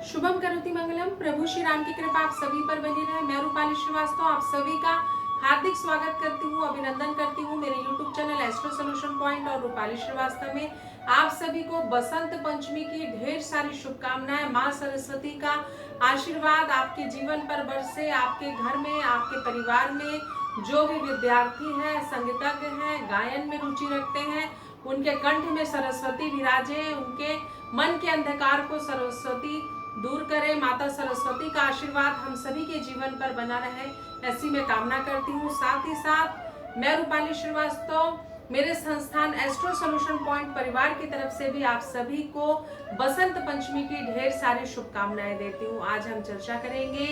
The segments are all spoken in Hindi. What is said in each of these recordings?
शुभम करोति मंगलम। प्रभु श्री राम की कृपा आप सभी पर बनी रहे। मैं रूपाली श्रीवास्तव आप सभी का हार्दिक स्वागत करती हूँ, अभिनंदन करती हूँ मेरे YouTube channel astro solution point और रूपाली श्रीवास्तव में आप सभी को बसंत पंचमी की ढेर सारी शुभकामनाएं। माँ सरस्वती का आशीर्वाद आपके जीवन पर बरसे, आपके घर में, आपके परिवार में जो भी विद्यार्थी हैं, संगीतज्ञ हैं, गायन में रुचि रखते हैं, उनके कंठ में सरस्वती विराजे, उनके मन के अंधकार को सरस्वती दूर करे। माता सरस्वती का आशीर्वाद हम सभी के जीवन पर बना रहे, ऐसी मैं कामना करती हूँ। साथ ही साथ मैं रूपाली श्रीवास्तव मेरे संस्थान एस्ट्रो सोल्यूशन पॉइंट परिवार की तरफ से भी आप सभी को बसंत पंचमी की ढेर सारी शुभकामनाएं देती हूँ। आज हम चर्चा करेंगे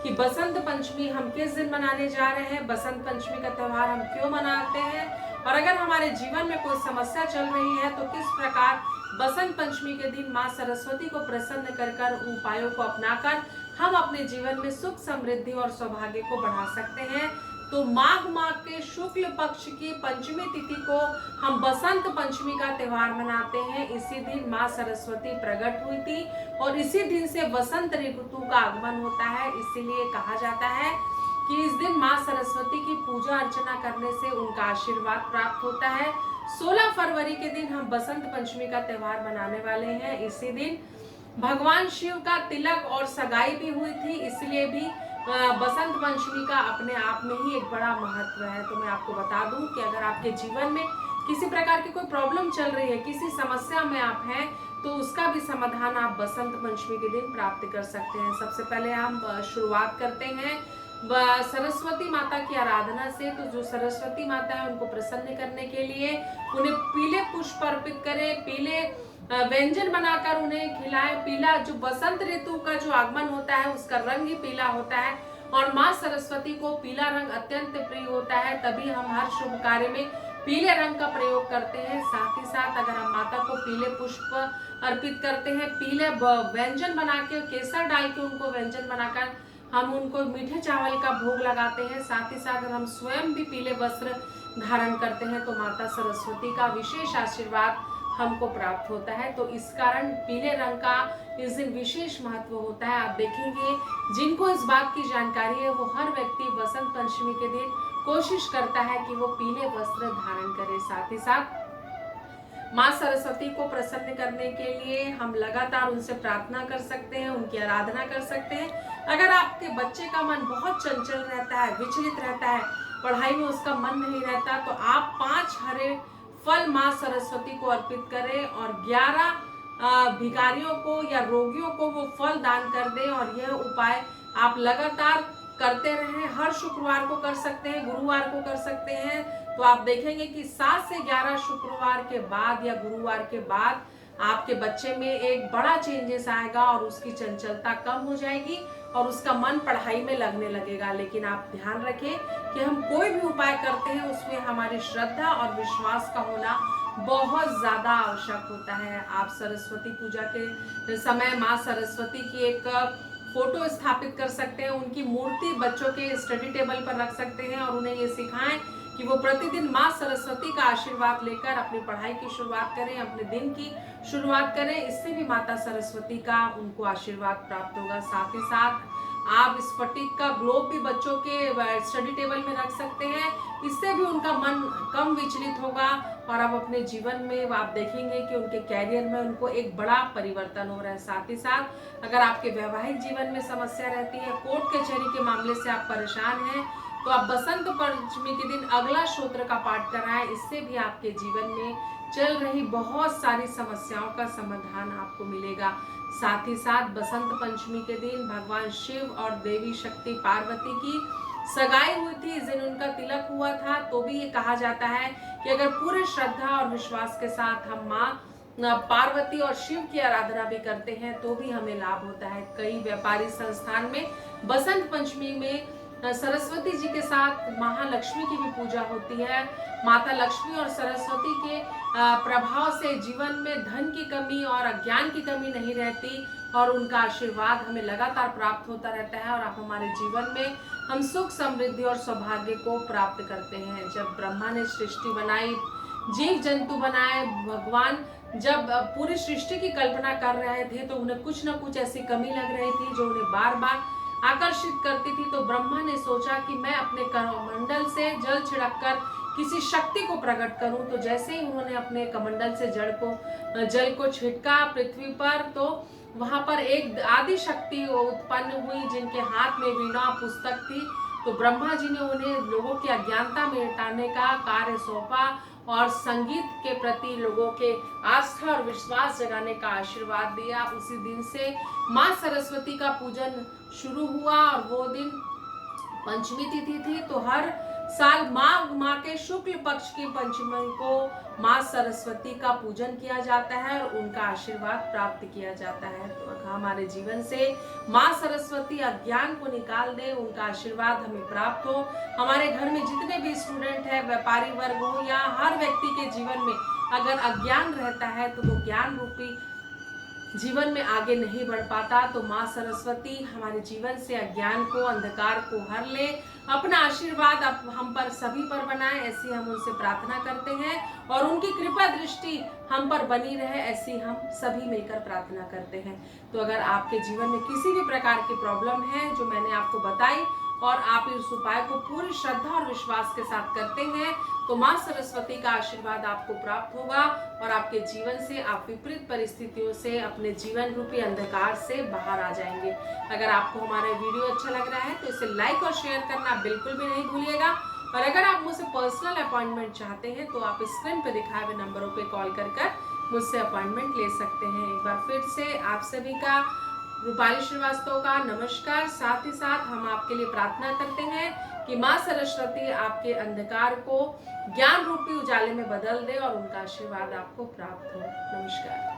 कि बसंत पंचमी हम किस दिन मनाने जा रहे हैं, बसंत पंचमी का त्योहार हम क्यों मनाते हैं, और अगर हमारे जीवन में कोई समस्या चल रही है तो किस प्रकार बसंत पंचमी के दिन माँ सरस्वती को प्रसन्न कर उपायों को अपनाकर हम अपने जीवन में सुख समृद्धि और सौभाग्य को बढ़ा सकते हैं। तो माघ माह के शुक्ल पक्ष की पंचमी तिथि को हम बसंत पंचमी का त्योहार मनाते हैं। इसी दिन माँ सरस्वती प्रकट हुई थी और इसी दिन से बसंत ऋतु का आगमन होता है। इसीलिए कहा जाता है कि इस दिन माँ सरस्वती की पूजा अर्चना करने से उनका आशीर्वाद प्राप्त होता है। 16 फरवरी के दिन हम बसंत पंचमी का त्योहार मनाने वाले हैं। इसी दिन भगवान शिव का तिलक और सगाई भी हुई थी, इसलिए भी बसंत पंचमी का अपने आप में ही एक बड़ा महत्व है। तो मैं आपको बता दूं कि अगर आपके जीवन में किसी प्रकार की कोई प्रॉब्लम चल रही है, किसी समस्या में आप हैं, तो उसका भी समाधान आप बसंत पंचमी के दिन प्राप्त कर सकते हैं। सबसे पहले हम शुरुआत करते हैं सरस्वती माता की आराधना से। तो जो सरस्वती माता है उनको प्रसन्न करने के लिए उन्हें पीले पुष्प अर्पित करें, पीले व्यंजन बनाकर उन्हें खिलाएं। पीला जो बसंत ऋतु का जो आगमन होता है उसका रंग ही पीला होता है और माँ सरस्वती को पीला रंग अत्यंत प्रिय होता है, तभी हम हर शुभ कार्य में पीले रंग का प्रयोग करते हैं। साथ ही साथ अगर हम माता को पीले पुष्प अर्पित करते हैं, पीले व्यंजन बना के केसर डाल के उनको व्यंजन बनाकर हम उनको मीठे चावल का भोग लगाते हैं। साथ ही साथ अगर हम स्वयं भी पीले वस्त्र धारण करते हैं तो माता सरस्वती का विशेष आशीर्वाद हमको प्राप्त होता है। तो इस कारण पीले रंग का इस दिन विशेष महत्व होता है। आप देखेंगे जिनको इस बात की जानकारी है वो हर व्यक्ति बसंत पंचमी के दिन कोशिश करता है कि वो पीले वस्त्र धारण करे। साथ ही साथ माँ सरस्वती को प्रसन्न करने के लिए हम लगातार उनसे प्रार्थना कर सकते हैं, उनकी आराधना कर सकते हैं। अगर आपके बच्चे का मन बहुत चंचल रहता है, विचलित रहता है, पढ़ाई में उसका मन नहीं रहता, तो आप 5 हरे फल माँ सरस्वती को अर्पित करें और 11 भिखारियों को या रोगियों को वो फल दान कर दें। और यह उपाय आप लगातार करते रहें। हर शुक्रवार को कर सकते हैं, गुरुवार को कर सकते हैं। तो आप देखेंगे कि 7 से 11 शुक्रवार के बाद या गुरुवार के बाद आपके बच्चे में एक बड़ा चेंजेस आएगा और उसकी चंचलता कम हो जाएगी और उसका मन पढ़ाई में लगने लगेगा। लेकिन आप ध्यान रखें कि हम कोई भी उपाय करते हैं उसमें हमारी श्रद्धा और विश्वास का होना बहुत ज्यादा आवश्यक होता है। आप सरस्वती पूजा के समय माँ सरस्वती की एक फोटो स्थापित कर सकते हैं, उनकी मूर्ति बच्चों के स्टडी टेबल पर रख सकते हैं और उन्हें ये सिखाएं कि वो प्रतिदिन माँ सरस्वती का आशीर्वाद लेकर अपनी पढ़ाई की शुरुआत करें, अपने दिन की शुरुआत करें। इससे भी माता सरस्वती का उनको आशीर्वाद प्राप्त होगा। साथ ही साथ आप स्फटिक का ग्लोब भी बच्चों के स्टडी टेबल में रख सकते हैं, इससे भी उनका मन कम विचलित होगा और आप अपने जीवन में आप देखेंगे कि उनके कैरियर में उनको एक बड़ा परिवर्तन हो रहा है। साथ ही साथ अगर आपके वैवाहिक जीवन में समस्या रहती है, कोर्ट कचहरी के मामले से आप परेशान हैं, तो आप बसंत पंचमी के दिन अगला स्तोत्र का पाठ कराएं। इससे भी आपके जीवन में चल रही बहुत सारी समस्याओं का समाधान आपको मिलेगा। साथ ही साथ बसंत पंचमी के दिन भगवान शिव और देवी शक्ति पार्वती की सगाई हुई थी, इस दिन उनका तिलक हुआ था। तो भी ये कहा जाता है कि अगर पूरे श्रद्धा और विश्वास के साथ हम माँ पार्वती और शिव की आराधना भी करते हैं तो भी हमें लाभ होता है। कई व्यापारी संस्थान में बसंत पंचमी में सरस्वती जी के साथ महालक्ष्मी की भी पूजा होती है। माता लक्ष्मी और सरस्वती के प्रभाव से जीवन में धन की कमी और अज्ञान की कमी नहीं रहती और उनका आशीर्वाद हमें लगातार प्राप्त होता रहता है और आप हमारे जीवन में हम सुख समृद्धि और सौभाग्य को प्राप्त करते हैं। जब ब्रह्मा ने सृष्टि बनाई, जीव जंतु बनाए, भगवान जब पूरी सृष्टि की कल्पना कर रहे थे तो उन्हें कुछ न कुछ ऐसी कमी लग रही थी जो उन्हें बार बार आकर्षित करती थी। तो ब्रह्मा ने सोचा कि मैं अपने कमंडल से जल छिड़क कर किसी शक्ति को प्रकट करूं। तो जैसे ही उन्होंने अपने कमंडल से जल को छिड़का पृथ्वी पर, तो वहां पर एक आदि शक्ति उत्पन्न हुई जिनके हाथ में वीणा पुस्तक थी। तो ब्रह्मा जी ने उन्हें लोगों की अज्ञानता मिटाने का कार्य सौंपा और संगीत के प्रति लोगों के आस्था और विश्वास जगाने का आशीर्वाद दिया। उसी दिन से माँ सरस्वती का पूजन शुरू हुआ और वो दिन पंचमी तिथि थी। तो हर साल माघ के शुक्ल पक्ष की पंचमी को माँ सरस्वती का पूजन किया जाता है और उनका आशीर्वाद प्राप्त किया जाता है। तो हमारे जीवन से माँ सरस्वती अज्ञान को निकाल दे, उनका आशीर्वाद हमें प्राप्त हो। हमारे घर में जितने भी स्टूडेंट हैं, व्यापारी वर्ग हो या हर व्यक्ति के जीवन में अगर अज्ञान रहता है तो वो ज्ञान रूपी जीवन में आगे नहीं बढ़ पाता। तो माँ सरस्वती हमारे जीवन से अज्ञान को, अंधकार को हर ले, अपना आशीर्वाद हम पर सभी पर बनाए, ऐसी हम उनसे प्रार्थना करते हैं और उनकी कृपा दृष्टि हम पर बनी रहे, ऐसी हम सभी मिलकर प्रार्थना करते हैं। तो अगर आपके जीवन में किसी भी प्रकार की प्रॉब्लम है जो मैंने आपको बताई और आप इस उपाय को पूरी श्रद्धा और विश्वास के साथ करते हैं तो माँ सरस्वती का आशीर्वाद आपको प्राप्त होगा और आपके जीवन से आप विपरीत परिस्थितियों से, अपने जीवन रूपी अंधकार से बाहर आ जाएंगे। अगर आपको हमारा वीडियो अच्छा लग रहा है तो इसे लाइक और शेयर करना बिल्कुल भी नहीं भूलिएगा। और अगर आप मुझसे पर्सनल अपॉइंटमेंट चाहते हैं तो आप स्क्रीन पर दिखाए हुए नंबरों पर कॉल कर मुझसे अपॉइंटमेंट ले सकते हैं। एक बार फिर से आप सभी का, रूपाली श्रीवास्तव का नमस्कार। साथ ही साथ हम आपके लिए प्रार्थना करते हैं कि माँ सरस्वती आपके अंधकार को ज्ञान रूपी उजाले में बदल दे और उनका आशीर्वाद आपको प्राप्त हो। नमस्कार।